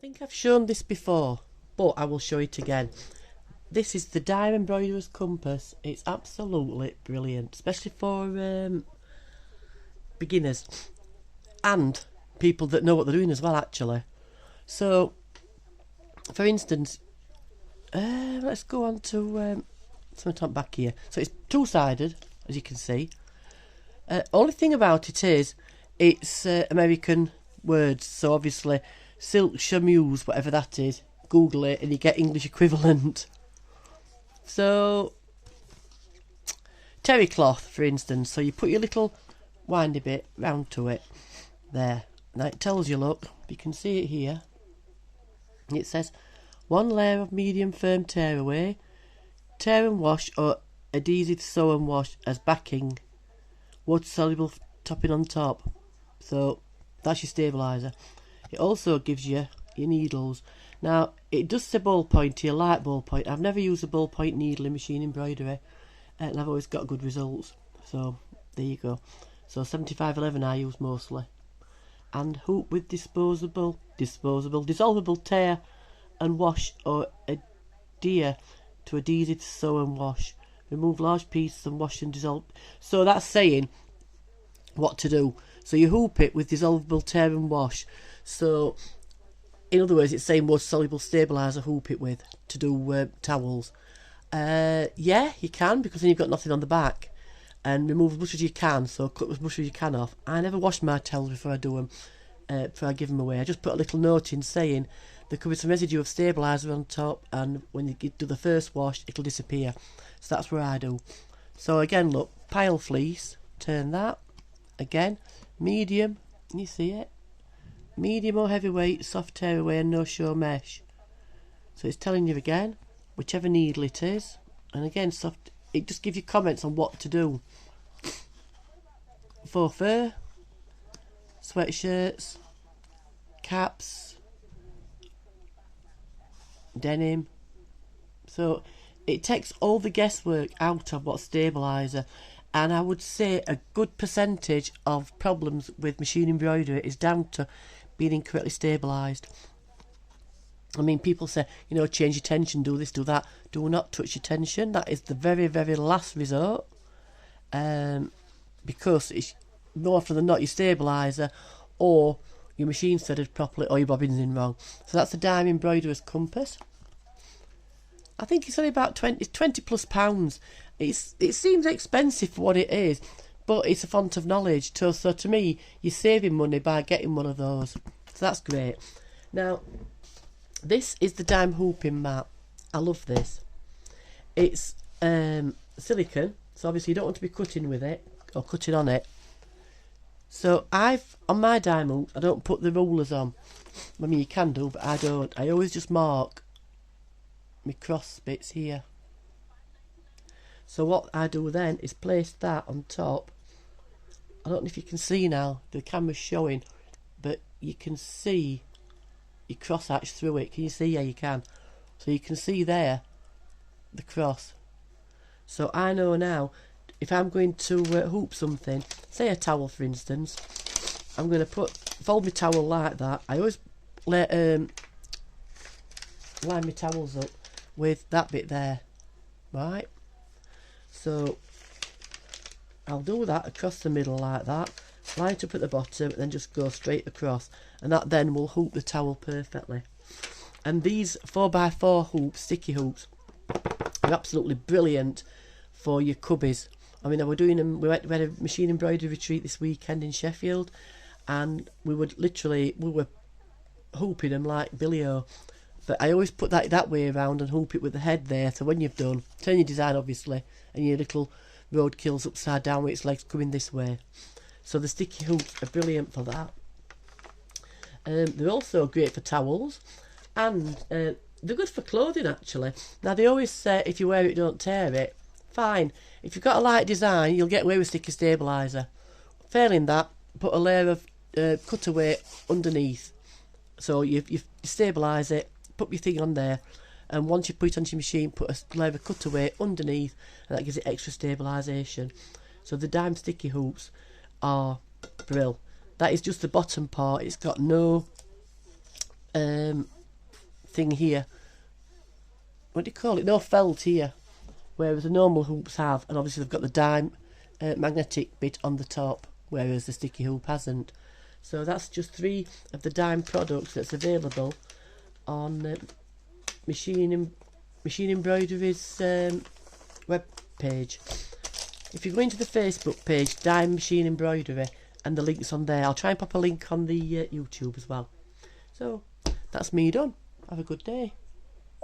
think I've shown this before, but I will show it again. This is the Dime Embroiderer's Compass. It's absolutely brilliant, especially for beginners and people that know what they're doing as well, actually. So, for instance, let's go on to something back here. So it's two-sided, as you can see. Only thing about it is, it's American words, so obviously silk chamois, whatever that is, Google it and you get English equivalent. So terry cloth, for instance, so you put your little windy bit round to it there. Now it tells you, look, you can see it here, it says 1 layer of medium firm tear away, tear and wash or adhesive sew and wash as backing, water soluble topping on top. So that's your stabiliser. It also gives you your needles. Now it does say ballpoint here, light ballpoint. I've never used a ballpoint needle in machine embroidery, and I've always got good results. So there you go. So 7511 I use mostly. And hoop with dissolvable tear and wash or adhere to adhesive sew and wash. Remove large pieces and wash and dissolve. So that's saying what to do. So you hoop it with dissolvable tear and wash. So in other words, it's saying water soluble stabiliser hoop it with to do towels. Yeah, you can, because then you've got nothing on the back. And remove as much as you can, so cut as much as you can off. I never wash my towels before I do them, before I give them away. I just put a little note in saying there could be some residue of stabiliser on top, and when you do the first wash, it'll disappear. So that's what I do. So again, look, pile fleece, turn that. Again, medium, can you see it? Medium or heavyweight, soft tear away and no show mesh. So it's telling you again, whichever needle it is. And again, soft. It just gives you comments on what to do. Faux fur, sweatshirts, caps, denim. So it takes all the guesswork out of what's stabiliser. And I would say a good percentage of problems with machine embroidery is down to being incorrectly stabilised. I mean, people say, you know, change your tension, do this, do that. Do not touch your tension. That is the very, very last resort. Because it's more often than not your stabiliser or your machine threaded properly or your bobbin's in wrong. So that's the Dime Embroiderer's Compass. I think it's only about 20 plus pounds. It seems expensive for what it is, but it's a font of knowledge. So to me, you're saving money by getting one of those. So that's great. Now, this is the Dime Hooping Mat. I love this. It's silicone, so obviously you don't want to be cutting with it or cutting on it. So on my dime hoop, I don't put the rulers on. I mean, you can do, but I don't. I always just mark my cross bits here. So what I do then is place that on top. I don't know if you can see now, the camera's showing, but you can see your cross hatch through it. Can you see? Yeah, you can. So you can see there the cross. So I know now, if I'm going to hoop something, say a towel for instance, I'm going to fold my towel like that. I always line my towels up with that bit there, right? So I'll do that across the middle like that, line it up at the bottom, and then just go straight across, and that then will hoop the towel perfectly. And these 4x4 hoops, sticky hoops, are absolutely brilliant for your cubbies. I mean, we had a machine embroidery retreat this weekend in Sheffield, and we were hooping them like Billy-O. But I always put that way around and hoop it with the head there, so when you've done, turn your design obviously, and your little roadkill's upside down with its legs coming this way. So the sticky hoops are brilliant for that. They're also great for towels, and they're good for clothing actually. Now they always say if you wear it don't tear it. Fine, if you've got a light design you'll get away with sticky stabiliser. Failing that, put a layer of cutaway underneath. So you stabilise it, put your thing on there, and once you put it onto your machine, put a layer of cutaway underneath, and that gives it extra stabilisation. So the Dime sticky hoops are brill. That is just the bottom part. It's got no thing here. What do you call it? No felt here, whereas the normal hoops have, and obviously they've got the dime magnetic bit on the top, whereas the sticky hoop hasn't. So that's just 3 of the dime products that's available on Machine Embroidery's web page. If you go into the Facebook page, Dime Machine Embroidery, and the link's on there. I'll try and pop a link on the YouTube as well. So that's me done. Have a good day.